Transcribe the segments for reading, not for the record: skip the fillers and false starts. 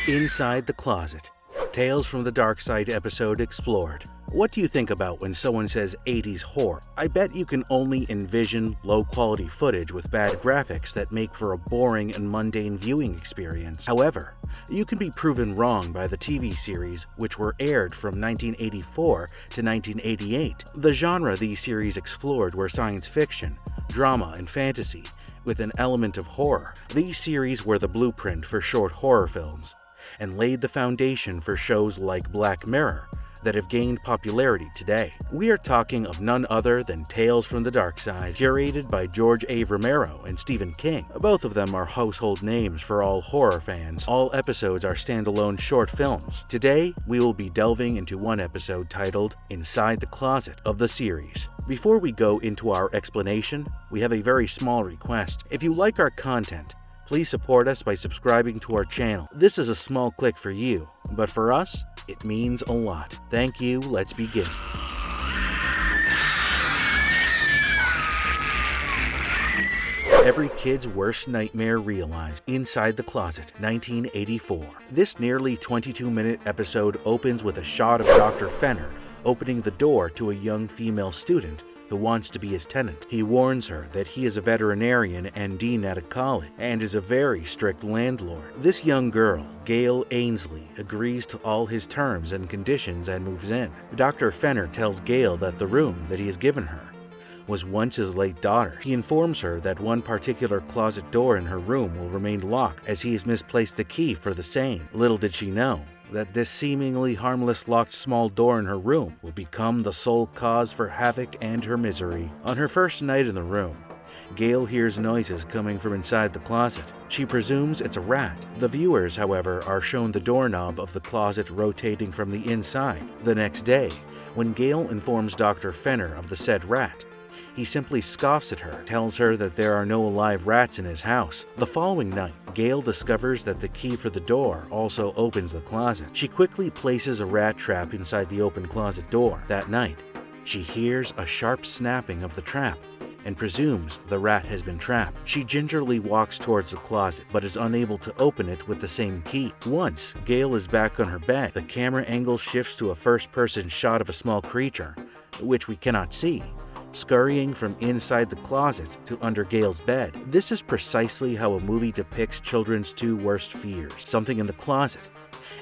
Inside the Closet. Tales from the Darkside episode explored. What do you think about when someone says 80s horror? I bet you can only envision low-quality footage with bad graphics that make for a boring and mundane viewing experience. However, you can be proven wrong by the TV series, which were aired from 1984 to 1988. The genre these series explored were science fiction, drama, and fantasy, with an element of horror. These series were the blueprint for short horror films, and laid the foundation for shows like Black Mirror that have gained popularity today. We are talking of none other than Tales from the Darkside, curated by George A. Romero and Stephen King. Both of them are household names for all horror fans. All episodes are standalone short films. Today, we will be delving into one episode titled Inside the Closet of the series. Before we go into our explanation, we have a very small request. If you like our content, please support us by subscribing to our channel. This is a small click for you, but for us, it means a lot. Thank you. Let's begin. Every kid's worst nightmare realized. Inside the Closet, 1984. This nearly 22-minute episode opens with a shot of Dr. Fenner opening the door to a young female student who wants to be his tenant. He warns her that he is a veterinarian and dean at a college, and is a very strict landlord. This young girl, Gail Ainsley, agrees to all his terms and conditions and moves in. Dr. Fenner tells Gail that the room that he has given her was once his late daughter. He informs her that one particular closet door in her room will remain locked, as he has misplaced the key for the same. Little did she know that this seemingly harmless locked small door in her room will become the sole cause for havoc and her misery. On her first night in the room, Gail hears noises coming from inside the closet. She presumes it's a rat. The viewers, however, are shown the doorknob of the closet rotating from the inside. The next day, when Gail informs Dr. Fenner of the said rat, he simply scoffs at her, tells her that there are no live rats in his house. The following night, Gail discovers that the key for the door also opens the closet. She quickly places a rat trap inside the open closet door. That night, she hears a sharp snapping of the trap and presumes the rat has been trapped. She gingerly walks towards the closet, but is unable to open it with the same key. Once Gail is back on her bed, the camera angle shifts to a first-person shot of a small creature, which we cannot see, scurrying from inside the closet to under Gail's bed. This is precisely how a movie depicts children's two worst fears: something in the closet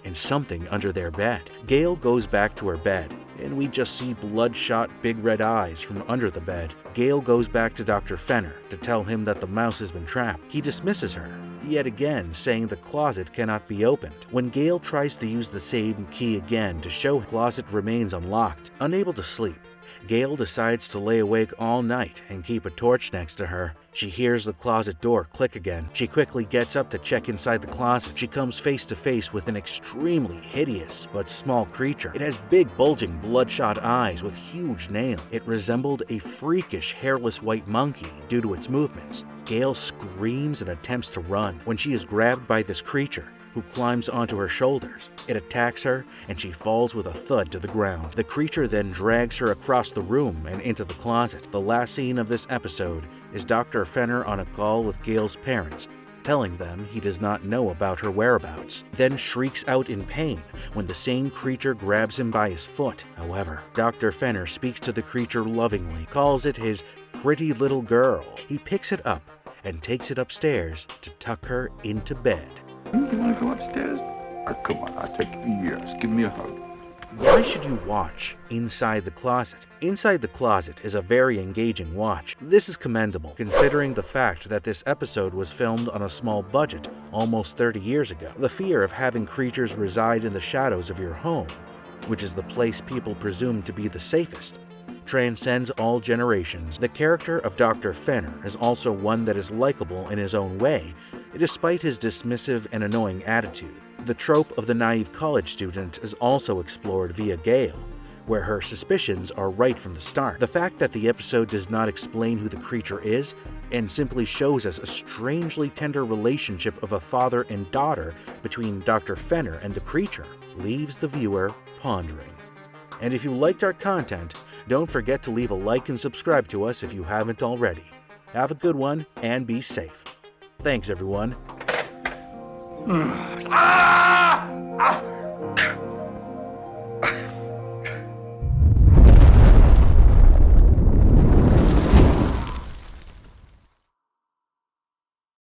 and something under their bed. Gail goes back to her bed, and we just see bloodshot big red eyes from under the bed. Gail goes back to Dr. Fenner to tell him that the mouse has been trapped. He dismisses her, yet again saying the closet cannot be opened. When Gail tries to use the same key again to show the closet remains unlocked, unable to sleep, Gail decides to lay awake all night and keep a torch next to her. She hears the closet door click again. She quickly gets up to check inside the closet. She comes face to face with an extremely hideous but small creature. It has big, bulging, bloodshot eyes with huge nails. It resembled a freakish, hairless white monkey due to its movements. Gail screams and attempts to run when she is grabbed by this creature, who climbs onto her shoulders. It attacks her, and she falls with a thud to the ground. The creature then drags her across the room and into the closet. The last scene of this episode is Dr. Fenner on a call with Gail's parents, telling them he does not know about her whereabouts, then shrieks out in pain when the same creature grabs him by his foot. However, Dr. Fenner speaks to the creature lovingly, calls it his pretty little girl. He picks it up and takes it upstairs to tuck her into bed. You want to go upstairs? Come on, I'll take you. Yes, give me a hug. Why should you watch Inside the Closet? Inside the Closet is a very engaging watch. This is commendable, considering the fact that this episode was filmed on a small budget almost 30 years ago. The fear of having creatures reside in the shadows of your home, which is the place people presume to be the safest, transcends all generations. The character of Dr. Fenner is also one that is likable in his own way, despite his dismissive and annoying attitude. The trope of the naive college student is also explored via Gail, where her suspicions are right from the start. The fact that the episode does not explain who the creature is and simply shows us a strangely tender relationship of a father and daughter between Dr. Fenner and the creature leaves the viewer pondering. And if you liked our content, don't forget to leave a like and subscribe to us if you haven't already. Have a good one and be safe. Thanks, everyone. Ah!